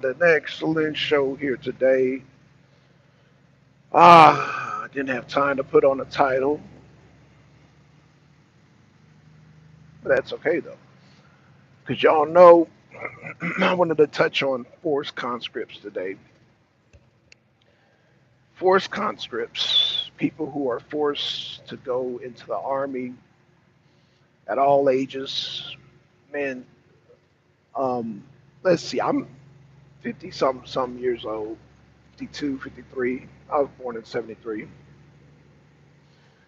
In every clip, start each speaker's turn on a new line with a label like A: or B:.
A: an excellent show here today. I didn't have time to put on a title, but that's okay though, because y'all know I wanted to touch on forced conscripts today. Forced conscripts, people who are forced to go into the army at all ages. Man, um, let's see, I'm 50 some years old, 52, 53. I was born in 73.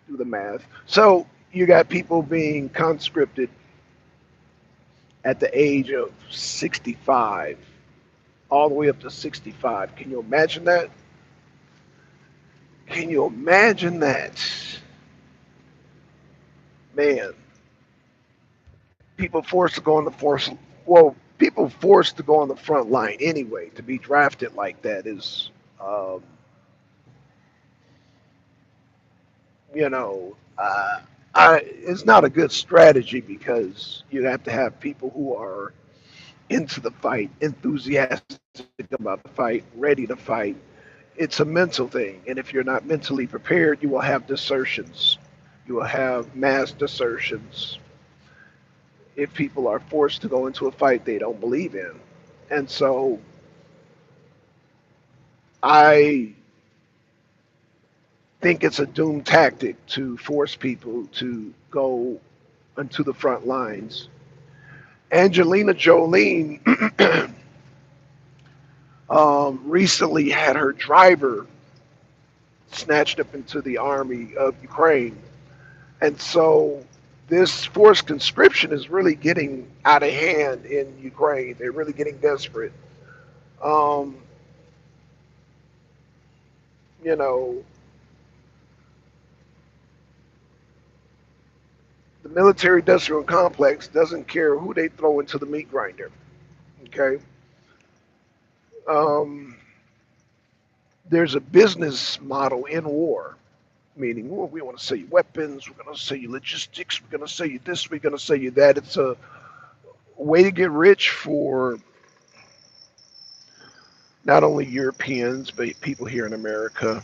A: Do the math. So you got people being conscripted at the age of 65, all the way up to 65. Can you imagine that? Can you imagine that? Man, people forced to go on the force. Well, people forced to go on the front line anyway. To be drafted like that is, um, you know, it's not a good strategy because you have to have people who are into the fight, enthusiastic about the fight, ready to fight. It's a mental thing. And if you're not mentally prepared, you will have desertions. You will have mass desertions if people are forced to go into a fight they don't believe in. And so I think it's a doomed tactic to force people to go into the front lines. Angelina Jolie recently had her driver snatched up into the army of Ukraine. And so this forced conscription is really getting out of hand in Ukraine. They're really getting desperate. Um, you know, the military industrial complex doesn't care who they throw into the meat grinder. Okay. Um, there's a business model in war, meaning well, we want to sell you weapons, we're going to sell you logistics, we're going to sell you this, we're going to sell you that. It's a way to get rich for not only Europeans, but people here in America.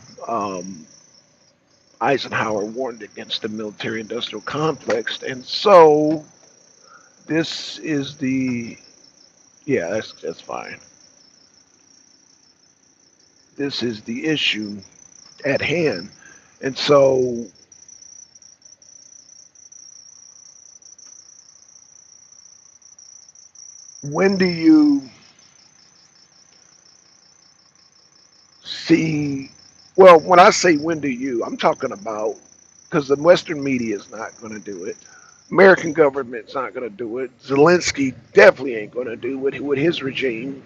A: Eisenhower warned against the military industrial complex. And so this is the, yeah, that's fine. This is the issue at hand. And so when do you see, well, when I say when do you, I'm talking about, because the Western media is not going to do it. American government's not going to do it. Zelensky definitely ain't going to do it with his regime.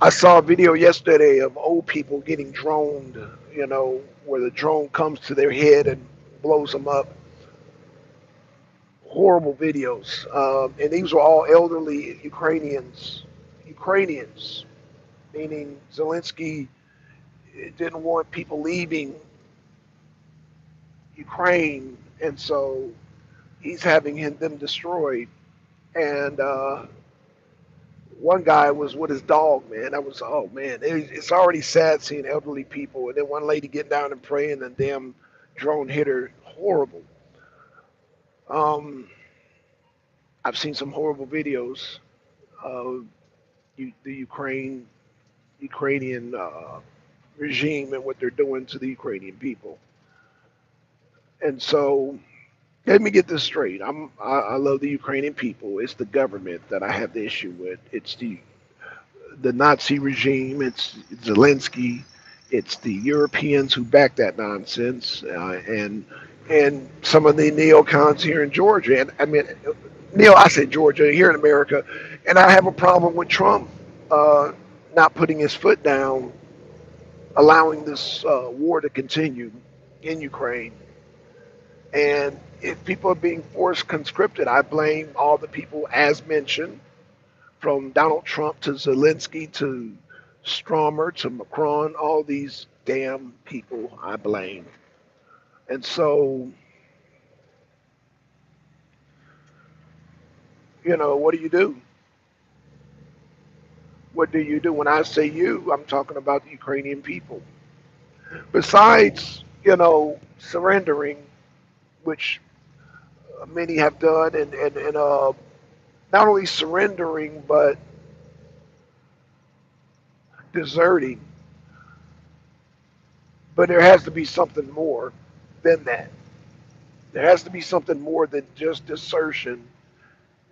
A: I saw a video yesterday of old people getting droned, where the drone comes to their head and blows them up. Horrible videos. And these were all elderly Ukrainians. Ukrainians, meaning Zelensky didn't want people leaving Ukraine, and so he's having them destroyed. And one guy was with his dog, man. That was, oh man, it's already sad seeing elderly people, and then one lady getting down and praying, and damn drone hit her. Horrible. Um, I've seen some horrible videos of the Ukrainian regime and what they're doing to the Ukrainian people. And so, let me get this straight. I love the Ukrainian people. It's the government that I have the issue with. It's the Nazi regime. It's Zelensky. It's the Europeans who back that nonsense, and some of the neocons here in Georgia. And I mean, I said Georgia here in America, and I have a problem with Trump uh, not putting his foot down, allowing this war to continue in Ukraine. And if people are being forced conscripted, I blame all the people as mentioned, from Donald Trump to Zelensky to Stromer to Macron, all these damn people I blame. And so, what do you do? What do you do? When I say you, I'm talking about the Ukrainian people. Besides, surrendering, which many have done, and not only surrendering, but deserting. But there has to be something more than that. There has to be something more than just desertion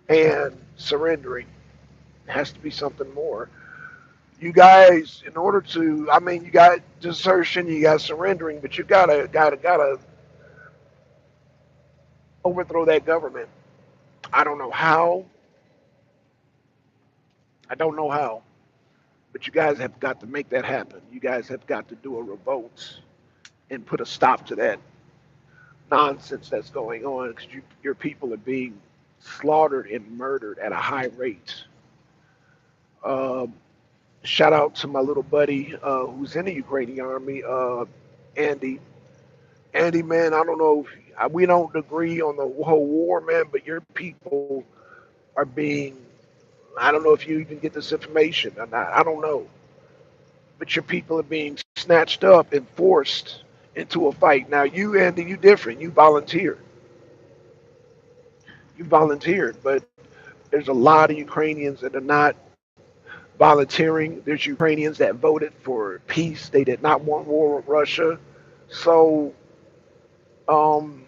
A: and surrendering. It has to be something more. You guys, in order to, I mean, you got desertion, you got surrendering, but you gotta overthrow that government. I don't know how. I don't know how, but you guys have got to make that happen. You guys have got to do a revolt and put a stop to that nonsense that's going on because your people are being slaughtered and murdered at a high rate. Um, Shout out to my little buddy who's in the Ukrainian army, Andy. Andy, man, I don't know if we don't agree on the whole war, man, but your people are being, I don't know if you even get this information or not. I don't know. But your people are being snatched up and forced into a fight. Now, you, Andy, you different. You volunteered. You volunteered, but there's a lot of Ukrainians that are not volunteering. There's Ukrainians that voted for peace. They did not want war with Russia. So, um,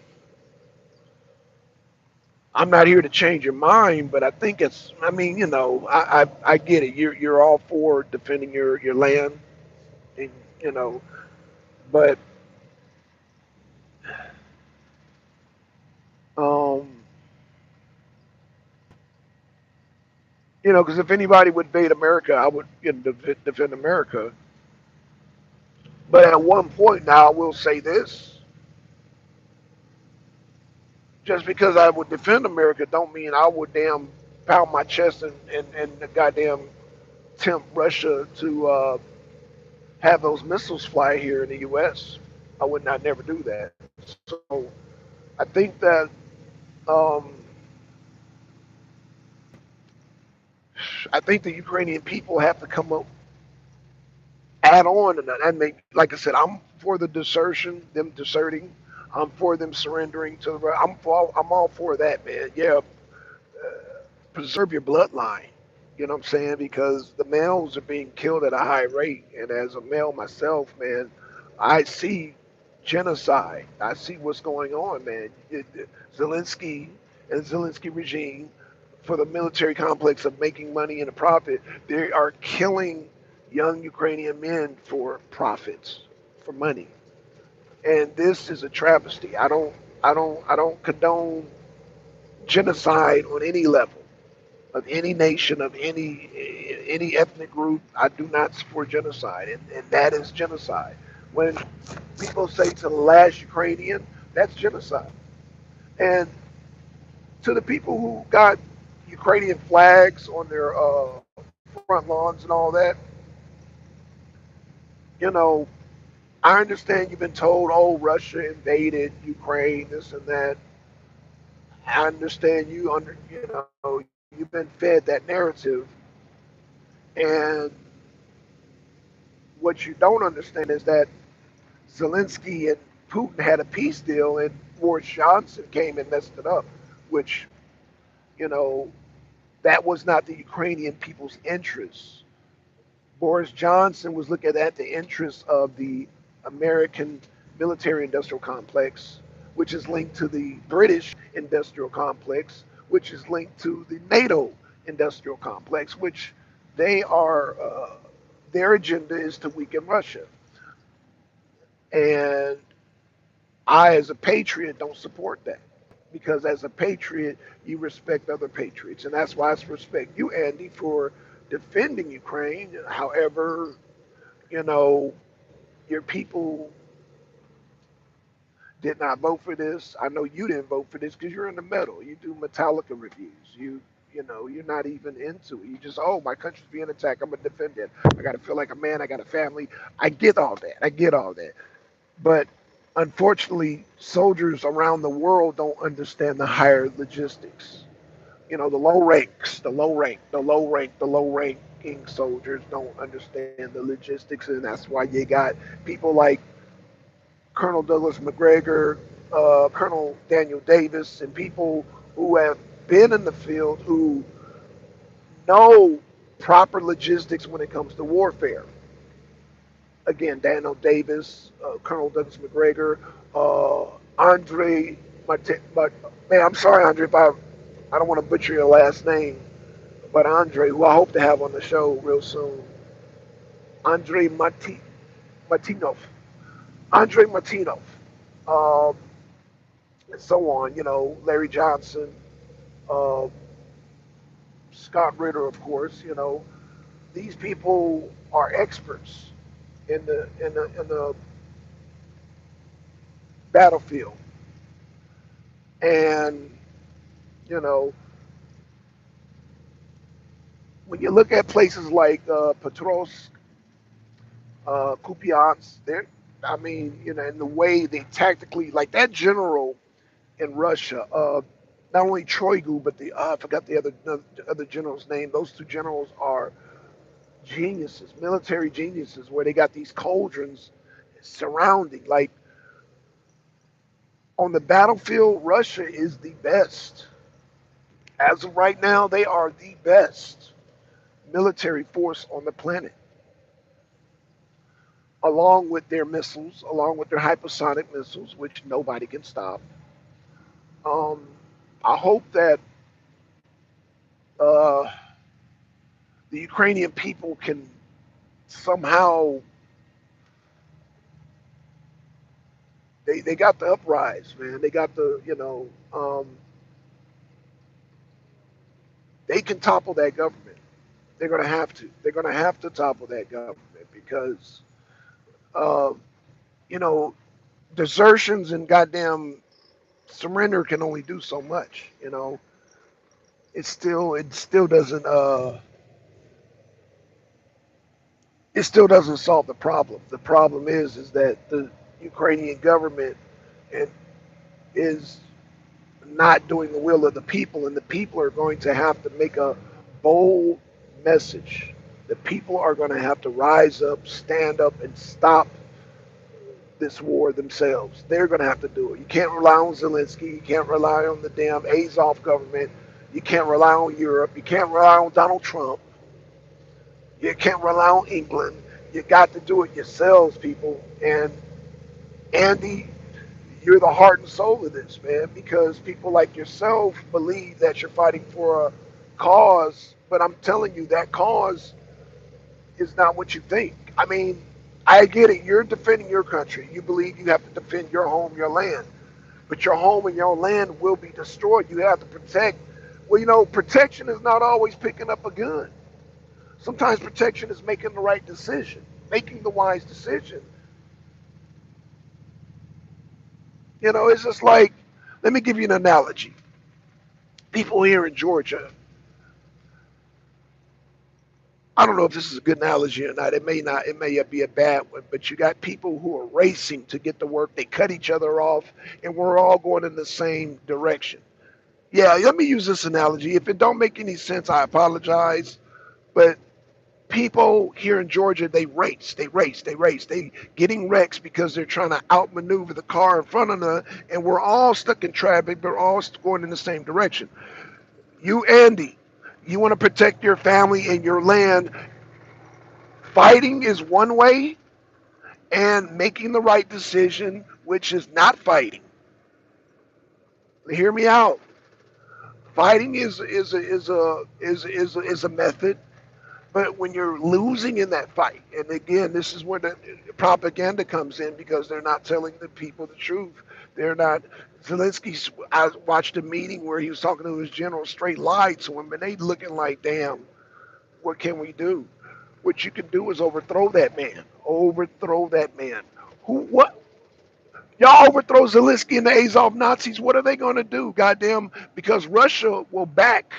A: I'm not here to change your mind, but I think it's. I mean, I get it. You're all for defending your land, and you know, but um, because if anybody would invade America, I would defend America. But at one point now, I will say this: just because I would defend America, don't mean I would damn pound my chest and goddamn tempt Russia to have those missiles fly here in the U.S. I would not never do that. So I think that um, I think the Ukrainian people have to come up, add on, and make. Like I said, I'm for the desertion, them deserting. I'm for them surrendering to the. I'm all for that, man. Yeah, preserve your bloodline. You know what I'm saying? Because the males are being killed at a high rate, and as a male myself, man, I see genocide. I see what's going on, man. Zelensky and Zelensky regime, for the military complex of making money and a profit, they are killing young Ukrainian men for profits, for money, and this is a travesty. I don't condone genocide on any level of any nation, of any ethnic group. I do not support genocide, and that is genocide. When people say to the last Ukrainian, that's genocide. And to the people who got Ukrainian flags on their front lawns and all that, you know, I understand you've been told, oh, Russia invaded Ukraine, this and that. I understand you've been fed that narrative, and what you don't understand is that Zelensky and Putin had a peace deal, and Boris Johnson came and messed it up, which, you know, that was not the Ukrainian people's interests. Boris Johnson was looking at the interests of the American military industrial complex, which is linked to the British industrial complex, which is linked to the NATO industrial complex, which they are, their agenda is to weaken Russia. And I, as a patriot, don't support that because as a patriot, you respect other patriots, and that's why I respect you, Andy, for defending Ukraine. However, you know your people did not vote for this. I know you didn't vote for this because you're in the middle. You do Metallica reviews. You're not even into it. You just, oh, my country's being attacked. I'm gonna defend it. I gotta feel like a man. I got a family. I get all that. I get all that. But unfortunately, soldiers around the world don't understand the higher logistics. The low ranks, the low rank, the low rank, the low rank. working soldiers don't understand the logistics, and that's why you got people like Colonel Douglas McGregor, Colonel Daniel Davis, and people who have been in the field who know proper logistics when it comes to warfare. Again, Daniel Davis, Colonel Douglas McGregor, Andre, man, I'm sorry, Andre, if I don't want to butcher your last name, but Andre, who I hope to have on the show real soon, Andre Martinov, Andre Martinov, um, and so on. Larry Johnson, uh, Scott Ritter, of course. These people are experts in the battlefield, and you know when you look at places like Petrovsk, Kupiansk, there. I mean, in the way they tactically, like that general in Russia, not only Troigu, but I forgot the other general's name. Those two generals are geniuses, military geniuses, where they got these cauldrons surrounding. Like on the battlefield, Russia is the best. As of right now, they are the best military force on the planet, along with their missiles, along with their hypersonic missiles, which nobody can stop. Um, I hope that uh, the Ukrainian people can somehow they got the uprise, man. They got they can topple that government. They're gonna have to. They're gonna have to topple that government because uh, you know desertions and goddamn surrender can only do so much. It still doesn't solve the problem. The problem is that the Ukrainian government and is not doing the will of the people, and the people are going to have to make a bold message. The people are going to have to rise up, stand up, and stop this war themselves. They're going to have to do it. You can't rely on Zelensky. You can't rely on the damn Azov government. You can't rely on Europe. You can't rely on Donald Trump. You can't rely on England. You got to do it yourselves, people. And Andy, you're the heart and soul of this, man, because people like yourself believe that you're fighting for a cause, but I'm telling you that cause is not what you think. I mean, I get it. You're defending your country. You believe you have to defend your home, your land, but your home and your land will be destroyed. You have to protect. Well, protection is not always picking up a gun. Sometimes protection is making the right decision, making the wise decision. It's just like, let me give you an analogy. People here in Georgia, I don't know if this is a good analogy or not. It may not. It may be a bad one. But you got people who are racing to get to work. They cut each other off, and we're all going in the same direction. Yeah, let me use this analogy. If it don't make any sense, I apologize. But people here in Georgia, they race, they race, they race. They getting wrecks because they're trying to outmaneuver the car in front of them, and we're all stuck in traffic. We're all going in the same direction. You, Andy, you want to protect your family and your land. Fighting is one way, and making the right decision, which is not fighting. Hear me out. Fighting is a method, but when you're losing in that fight, and again, this is where the propaganda comes in because they're not telling the people the truth. They're not. Zelensky. I watched a meeting where he was talking to his general, straight lied to him, and they looking like, damn, what can we do? What you can do is overthrow that man. Overthrow that man. Who? What? Y'all overthrow Zelensky and the Azov Nazis. What are they going to do? Goddamn, because Russia will back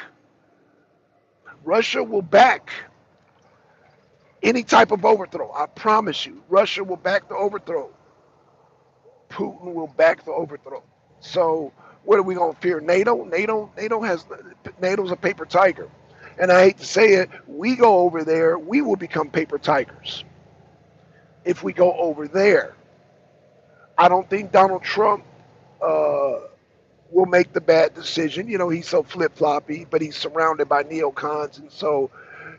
A: any type of overthrow. I promise you, Russia will back the overthrow. Putin will back the overthrow. So what are we going to fear? NATO? NATO's a paper tiger. And I hate to say it, we go over there, we will become paper tigers if we go over there. I don't think Donald Trump uh, will make the bad decision. You know, he's so flip floppy, but he's surrounded by neocons, and so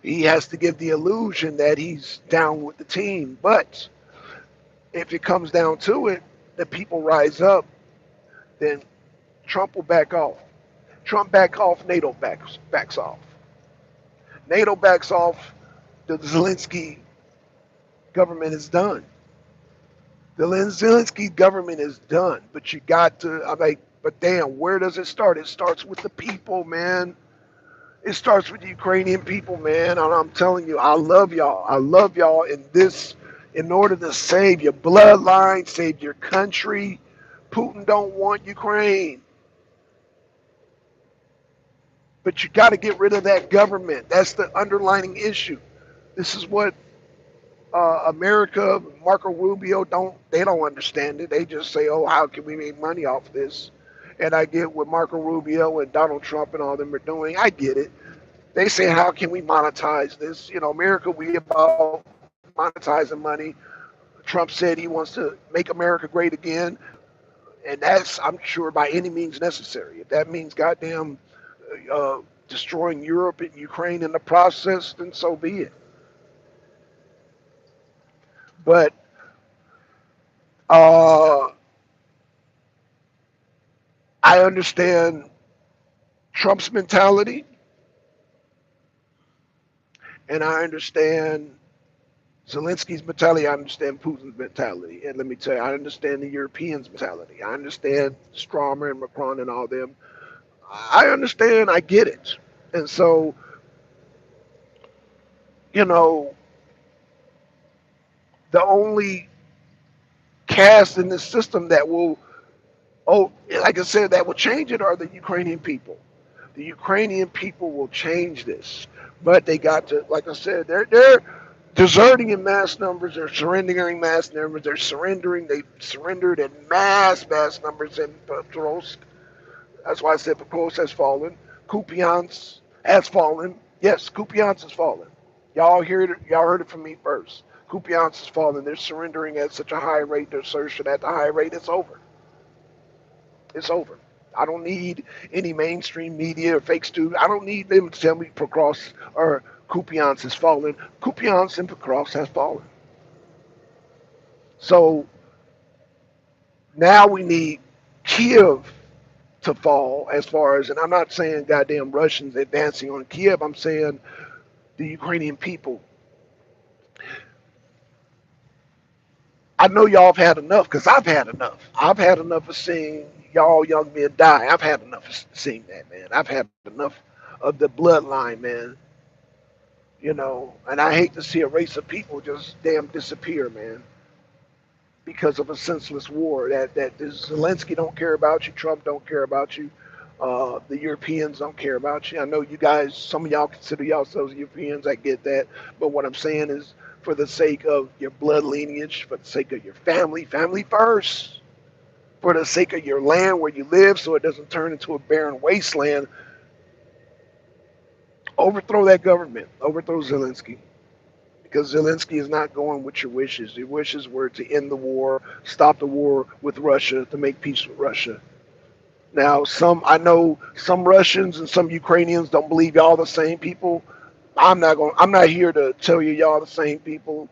A: he has to give the illusion that he's down with the team. But if it comes down to it, the people rise up, then Trump will back off. Trump back off, NATO backs off. NATO backs off, the Zelensky government is done. The Zelensky government is done. But you got to, I'm like, but damn, where does it start? It starts with the people, man. It starts with the Ukrainian people, man. And I'm telling you, I love y'all. I love y'all in this, in order to save your bloodline, save your country. Putin don't want Ukraine. But you got to get rid of that government. That's the underlining issue. This is what America, Marco Rubio don't understand it. They just say, "Oh, how can we make money off this?" And I get what Marco Rubio and Donald Trump and all them are doing. I get it. They say, "How can we monetize this?" You know, America, we about monetizing money. Trump said he wants to make America great again, and that's, I'm sure, by any means necessary. If that means goddamn destroying Europe and Ukraine in the process, then so be it. But uh, I understand Trump's mentality, and I understand Zelensky's mentality. I understand Putin's mentality, and let me tell you, I understand the Europeans' mentality. I understand Strawmer and Macron and all them. I understand. I get it, and so you know, the only cast in this system that will, oh, like I said, that will change it are the Ukrainian people. The Ukrainian people will change this, but they got to, like I said, they're deserting in mass numbers. They're surrendering in mass numbers. They're surrendering. They surrendered in mass numbers in Petrovsk. That's why I said Petrovsk has fallen. Kupiansk has fallen. Yes, Kupiansk has fallen. Y'all heard it from me first. Kupiansk has fallen. They're surrendering at such a high rate. They're assertion at the high rate. It's over. It's over. I don't need any mainstream media or fake students. I don't need them to tell me Procross or Kupiansk has fallen. Kupiansk and Procross has fallen. So now we need Kiev to fall as far as, and I'm not saying goddamn Russians advancing on Kiev. I'm saying the Ukrainian people. I know y'all have had enough because I've had enough. I've had enough of seeing y'all young men die. I've had enough of seeing that, man. I've had enough of the bloodline, man. You know, and I hate to see a race of people just damn disappear, man, because of a senseless war. That Zelensky don't care about you, Trump don't care about you, the Europeans don't care about you. I know you guys, some of y'all consider yourselves Europeans. I get that, but what I'm saying is, for the sake of your blood lineage, for the sake of your family, family first. For the sake of your land where you live, so it doesn't turn into a barren wasteland, overthrow that government, overthrow Zelensky. Because Zelensky is not going with your wishes. Your wishes were to end the war, stop the war with Russia, to make peace with Russia. Now, I know some Russians and some Ukrainians don't believe y'all the same people. I'm not here to tell you y'all the same people.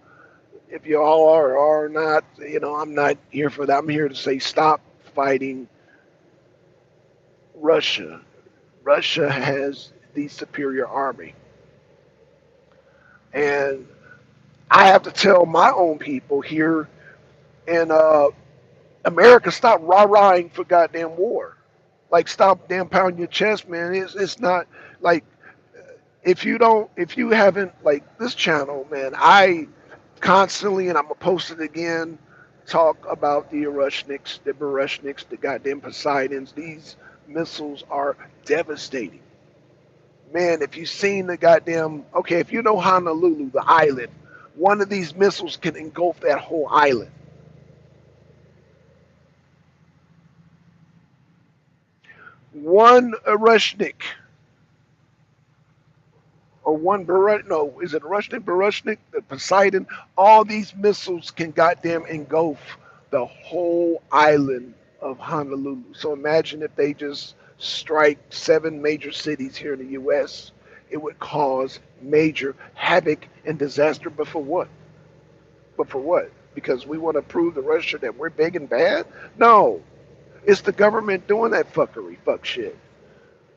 A: If you all are or are not, I'm not here for that. I'm here to say stop fighting Russia. Russia has the superior army. And I have to tell my own people here in America, stop rah-rahing for goddamn war. Like, stop damn pounding your chest, man. It's not like, if you haven't, like, this channel, man, I constantly, and I'm gonna post it again, talk about the Erushniks, the Bereshniks, the goddamn Poseidons. These missiles are devastating. Man, if you've seen the goddamn, okay, if you know Honolulu, the island, one of these missiles can engulf that whole island. One Erushnik or one Baruch, no, is it Rushnik, Barushnik, the Poseidon? All these missiles can goddamn engulf the whole island of Honolulu. So imagine if they just strike 7 major cities here in the U.S. It would cause major havoc and disaster. But for what? But for what? Because we want to prove to Russia that we're big and bad? No, it's the government doing that fuckery, fuck shit.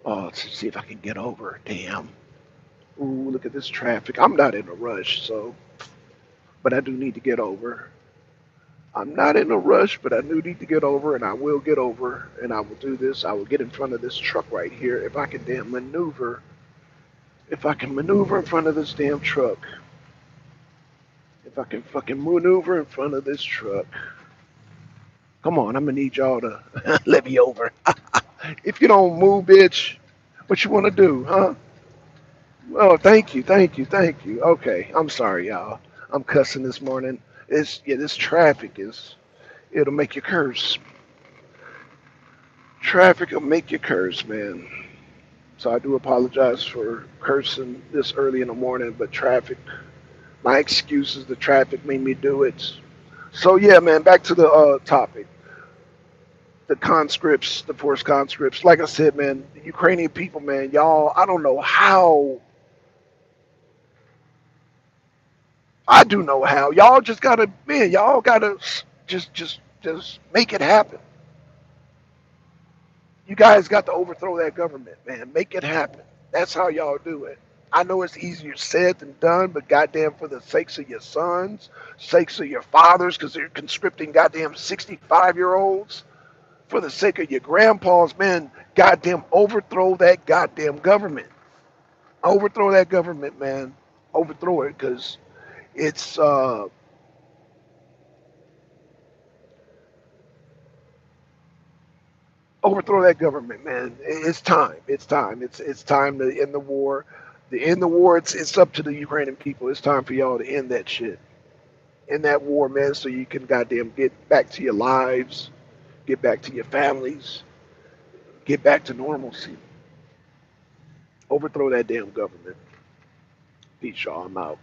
A: Oh, let's see if I can get over. Damn. Ooh, look at this traffic. I'm not in a rush, so, but I do need to get over. I'm not in a rush, but I do need to get over, and I will get over, and I will do this. I will get in front of this truck right here. If I can damn maneuver, if I can maneuver in front of this damn truck, if I can fucking maneuver in front of this truck. Come on, I'm gonna need y'all to let me over. If you don't move, bitch, what you wanna do, huh? Oh, thank you, thank you, thank you. Okay, I'm sorry, y'all. I'm cussing this morning. This traffic is, it'll make you curse. Traffic will make you curse, man. So I do apologize for cursing this early in the morning, but traffic, my excuse is the traffic made me do it. So yeah, man, back to the topic. The conscripts, the forced conscripts. Like I said, man, the Ukrainian people, man, y'all, I don't know how. I do know how. Y'all just gotta, man, y'all gotta just make it happen. You guys got to overthrow that government, man. Make it happen. That's how y'all do it. I know it's easier said than done, but goddamn, for the sakes of your sons, sakes of your fathers, because they're conscripting goddamn 65-year-olds, for the sake of your grandpas, man, goddamn, overthrow that goddamn government. Overthrow that government, man. Overthrow it, because it's overthrow that government, man. It's time. It's time. It's time to end the war. To end the war, it's up to the Ukrainian people. It's time for y'all to end that shit. End that war, man, so you can goddamn get back to your lives, get back to your families, get back to normalcy. Overthrow that damn government. Peace, y'all. I'm out.